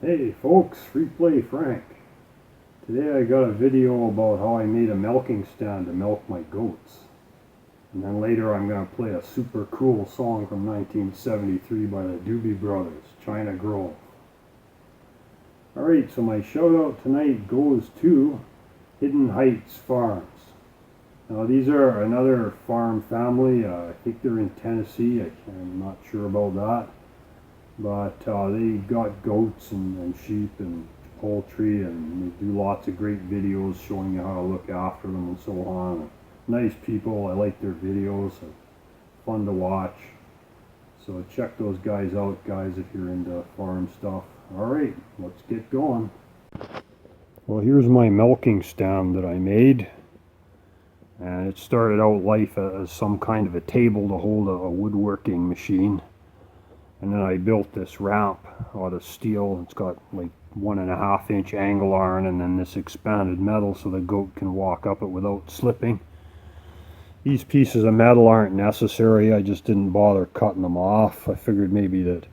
Hey folks, Free Play Frank. Today I got a video about how I made a milking stand to milk my goats. And then later I'm going to play a super cool song from 1973 by the Doobie Brothers, China Grove. Alright, so my shout out tonight goes to Hidden Heights Farms. Now these are another farm family. I think they're in Tennessee. I'm not sure about that. But they got goats and sheep and poultry, and they do lots of great videos showing you how to look after them and so on. Nice people. I like their videos. Fun to watch. So check those guys out, guys, if you're into farm stuff. Alright, let's get going. Well, here's my milking stand that I made. And it started out life as some kind of a table to hold a woodworking machine. And then I built this ramp out of steel. It's got like 1.5 inch angle iron and then this expanded metal so the goat can walk up it without slipping. These pieces of metal aren't necessary. I just didn't bother cutting them off. I figured maybe that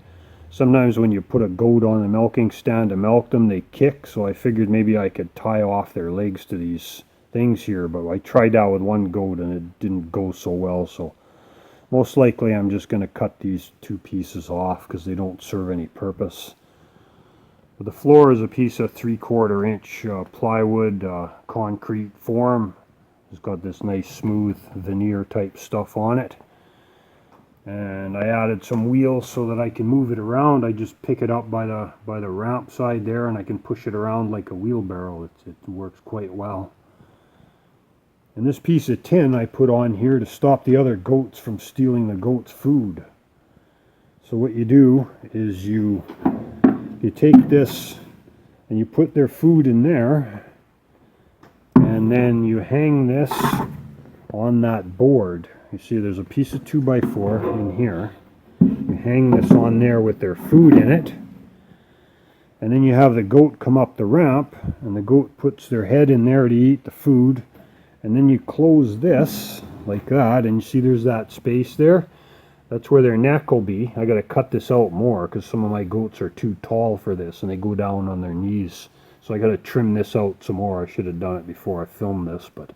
sometimes when you put a goat on a milking stand to milk them, they kick. So I figured maybe I could tie off their legs to these things here. But I tried that with one goat and it didn't go so well. So most likely I'm just going to cut these two pieces off because they don't serve any purpose. But the floor is a piece of 3/4 inch plywood concrete form. It's got this nice smooth veneer type stuff on it. And I added some wheels so that I can move it around. I just pick it up by the ramp side there and I can push it around like a wheelbarrow. It works quite well. And this piece of tin I put on here to stop the other goats from stealing the goats' food. So what you do is you take this and you put their food in there, and then you hang this on that board. You see there's a piece of 2x4 in here. You hang this on there with their food in it, and then you have the goat come up the ramp, and the goat puts their head in there to eat the food. And then you close this like that, and you see there's that space there. That's where their neck will be. I got to cut this out more because some of my goats are too tall for this and they go down on their knees. So I got to trim this out some more. I should have done it before I filmed this, but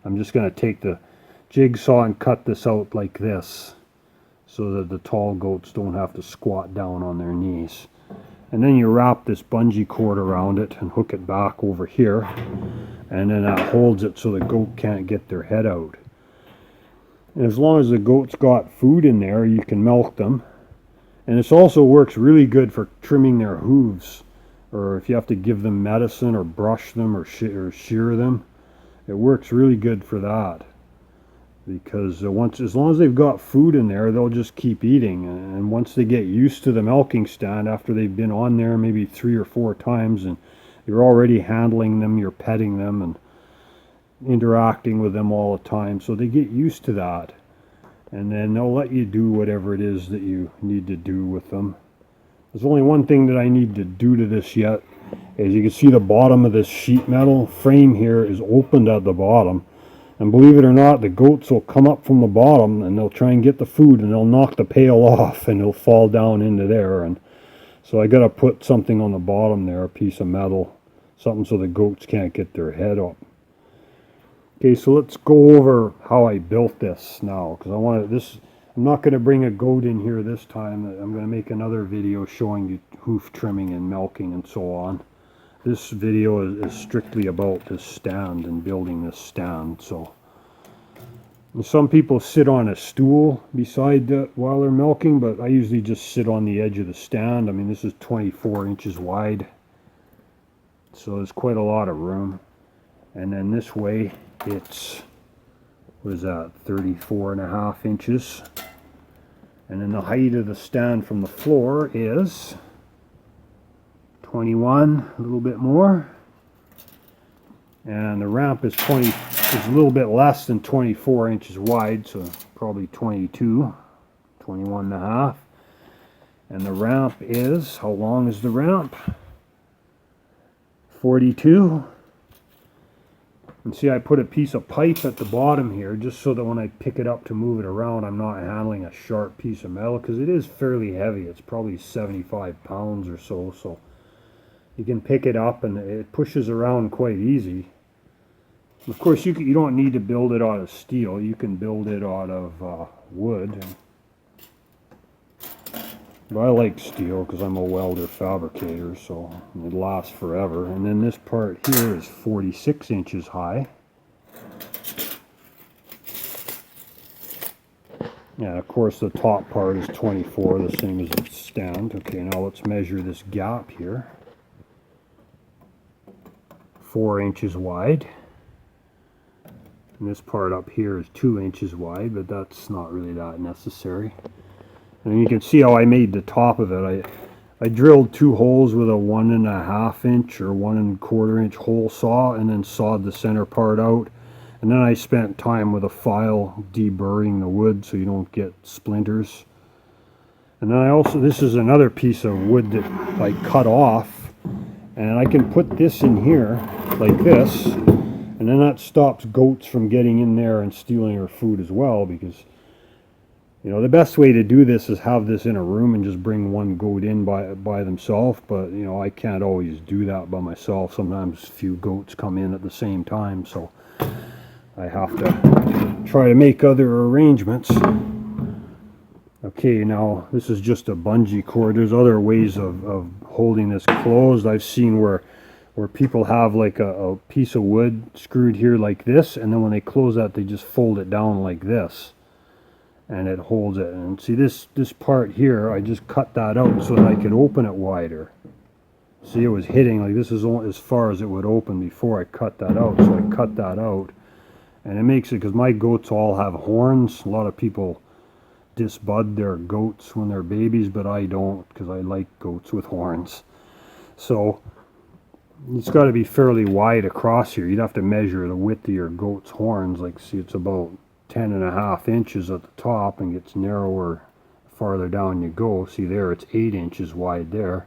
I'm just going to take the jigsaw and cut this out like this so that the tall goats don't have to squat down on their knees. And then you wrap this bungee cord around it and hook it back over here. And then that holds it so the goat can't get their head out. And as long as the goat's got food in there, you can milk them. And this also works really good for trimming their hooves, or if you have to give them medicine or brush them or shear them. It works really good for that. Because as long as they've got food in there, they'll just keep eating. And once they get used to the milking stand, after they've been on there maybe 3 or 4 times, and you're already handling them, you're petting them and interacting with them all the time, so they get used to that. And then they'll let you do whatever it is that you need to do with them. There's only one thing that I need to do to this yet. As you can see, the bottom of this sheet metal frame here is opened at the bottom. And believe it or not, the goats will come up from the bottom and they'll try and get the food and they'll knock the pail off and they'll fall down into there. And so I got to put something on the bottom there, a piece of metal, something so the goats can't get their head up. Okay, so let's go over how I built this now, because I'm not going to bring a goat in here this time. I'm going to make another video showing you hoof trimming and milking and so on. This video is strictly about this stand and building this stand. So some people sit on a stool beside while they're milking, but I usually just sit on the edge of the stand. I mean, this is 24 inches wide, so there's quite a lot of room. And then this way it's, what is that, 34.5 inches. And then the height of the stand from the floor is 21, a little bit more. And the ramp is a little bit less than 24 inches wide, so probably 22, 21.5. And the ramp is, how long is the ramp? 42. And see, I put a piece of pipe at the bottom here just so that when I pick it up to move it around, I'm not handling a sharp piece of metal, because it is fairly heavy. It's probably 75 pounds or so. So You can pick it up and it pushes around quite easy. Of course, you don't need to build it out of steel. You can build it out of wood. But I like steel because I'm a welder fabricator, so it lasts forever. And then this part here is 46 inches high. Yeah, of course the top part is 24, the same as the stand. Okay, now let's measure this gap here. 4 inches wide. And this part up here is 2 inches wide, but that's not really that necessary. And you can see how I made the top of it. I drilled 2 holes with a 1.5 inch or 1.25 inch hole saw, and then sawed the center part out. And then I spent time with a file deburring the wood so you don't get splinters. And then I also, this is another piece of wood that I cut off, and I can put this in here like this, and then that stops goats from getting in there and stealing our food as well, because you know, the best way to do this is have this in a room and just bring one goat in by themselves, but you know, I can't always do that by myself. Sometimes a few goats come in at the same time, so I have to try to make other arrangements. Okay, now this is just a bungee cord. There's other ways of holding this closed. I've seen where people have like a piece of wood screwed here like this, and then when they close that, they just fold it down like this, and it holds it. And see this part here, I just cut that out so that I could open it wider. See, it was hitting, like this is only as far as it would open before I cut that out, so I cut that out. And it makes it, because my goats all have horns. A lot of people disbud their goats when they're babies, but I don't, because I like goats with horns. So it's got to be fairly wide across here. You'd have to measure the width of your goat's horns. Like, see, it's about 10.5 inches at the top and gets narrower farther down you go. See there, it's 8 inches wide there.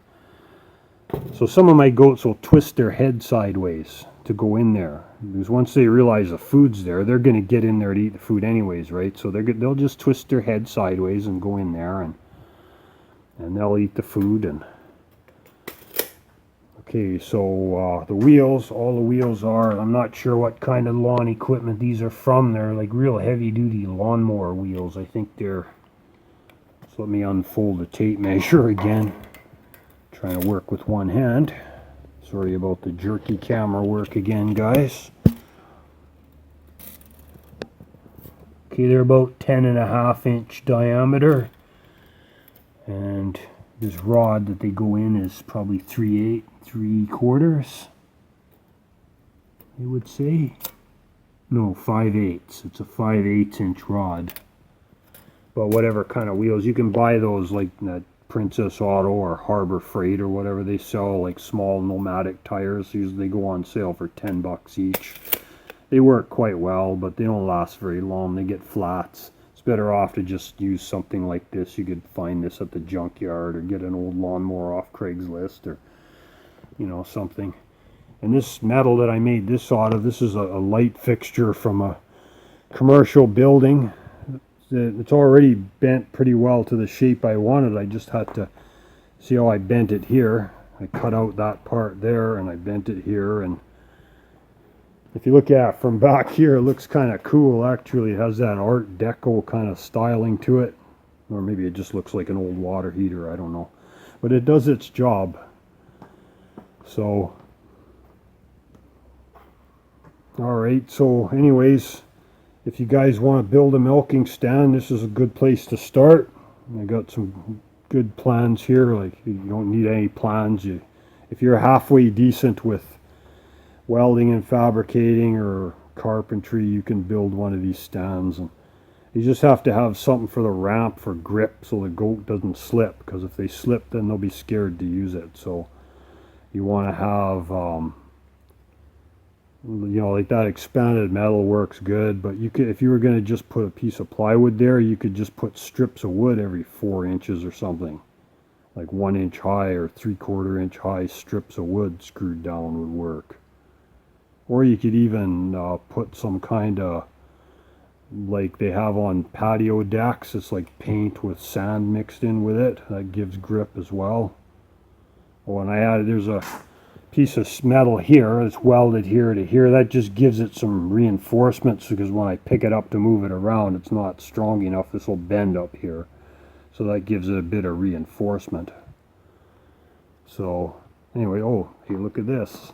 So some of my goats will twist their head sideways to go in there, because once they realize the food's there, they're going to get in there to eat the food anyways, right? So they'll just twist their head sideways and go in there, and they'll eat the food. And okay, so the wheels, all the wheels are, I'm not sure what kind of lawn equipment these are from. They're like real heavy duty lawnmower wheels. I think they're, so let me unfold the tape measure again. Trying to work with one hand. Sorry about the jerky camera work again, guys. Okay, they're about 10.5 inch diameter, and this rod that they go in is probably 3/4, I would say. No, 5/8. It's a 5/8 inch rod. But whatever kind of wheels, you can buy those like that Princess Auto or Harbor Freight or whatever. They sell like small nomadic tires. Usually they go on sale for $10 each. They work quite well, but they don't last very long. They get flats. It's better off to just use something like this. You could find this at the junkyard, or get an old lawnmower off Craigslist, or you know, something. And this metal that I made this out of, this is a light fixture from a commercial building. It's already bent pretty well to the shape I wanted. I just had to see how I bent it here. I cut out that part there and I bent it here, and if you look at it from back here, it looks kind of cool. Actually, it has that Art Deco kind of styling to it, or maybe it just looks like an old water heater, I don't know, but it does its job. So alright, so anyways, if you guys want to build a milking stand, this is a good place to start. I got some good plans here. Like, you don't need any plans. If you're halfway decent with welding and fabricating or carpentry, you can build one of these stands. And you just have to have something for the ramp for grip, so the goat doesn't slip, because if they slip, then they'll be scared to use it. So you want to have you know, like that expanded metal works good, but you could, if you were going to just put a piece of plywood there, you could just put strips of wood every 4 inches or something, like 1 inch high or 3/4 inch high strips of wood screwed down would work. Or you could even put some kind of, like they have on patio decks, it's like paint with sand mixed in with it. That gives grip as well. Oh, and I added, there's a piece of metal here. It's welded here to here. That just gives it some reinforcements, because when I pick it up to move it around, it's not strong enough. This will bend up here. So that gives it a bit of reinforcement. So anyway, oh, hey, look at this.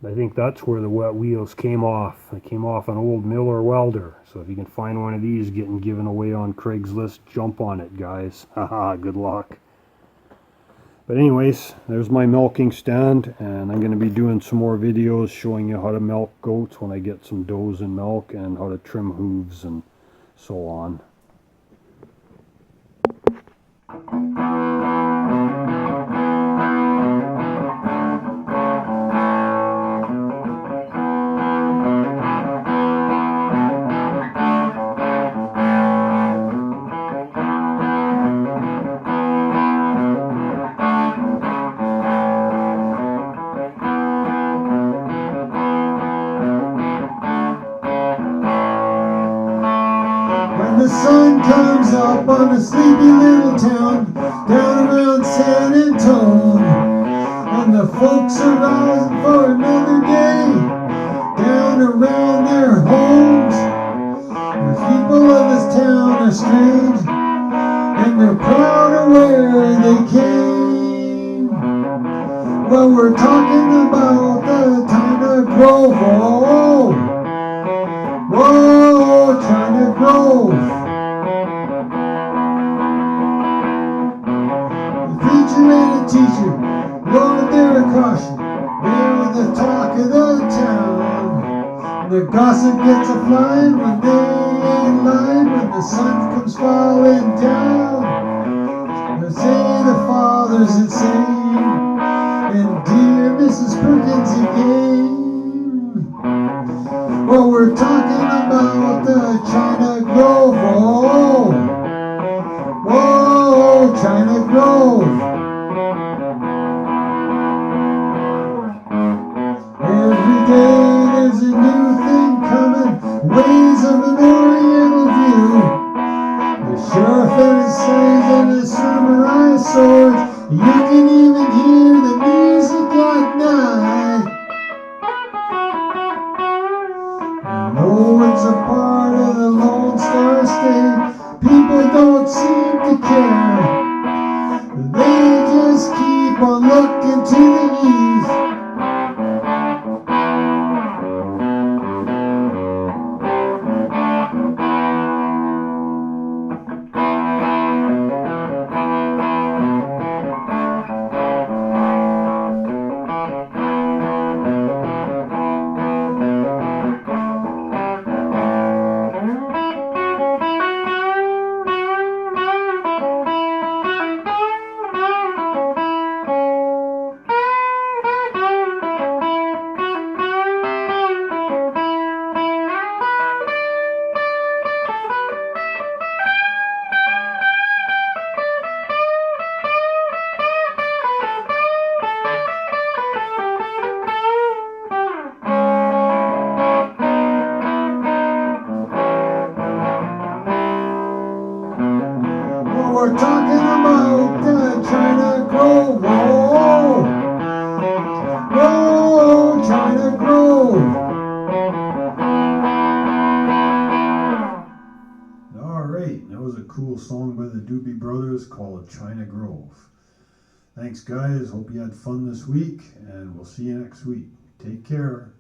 I think that's where the wet wheels came off. They came off an old Miller welder. So if you can find one of these getting given away on Craigslist, jump on it, guys. Haha, good luck. But anyways, there's my milking stand, and I'm going to be doing some more videos showing you how to milk goats when I get some does and milk, and how to trim hooves and so on. When the sun comes up on a sleepy little town down around San Antone, and the folks are rising for another day down around their homes, the people of this town are strange, and they're proud of where they came. Well, we're talking about the China Grove. Whoa, China Grove. The preacher and a teacher, Lord, they're a caution. They're the talk of the town. The gossip gets a flying when they ain't lying, when the sun comes falling down. They say the father's insane, and dear Mrs. Perkins again. Well, we're talking about the China Grove. Whoa, China Grove. Every day there's a new thing coming, ways of an oriental view. The sheriff and his slaves and his samurai swords. You can even hear the music at night. No one's a part of the Lone Star State. People don't seem to care. They just keep on looking to the east. We're talking about the China Grove. Whoa, China Grove. All right, that was a cool song by the Doobie Brothers called China Grove. Thanks, guys. Hope you had fun this week, and we'll see you next week. Take care.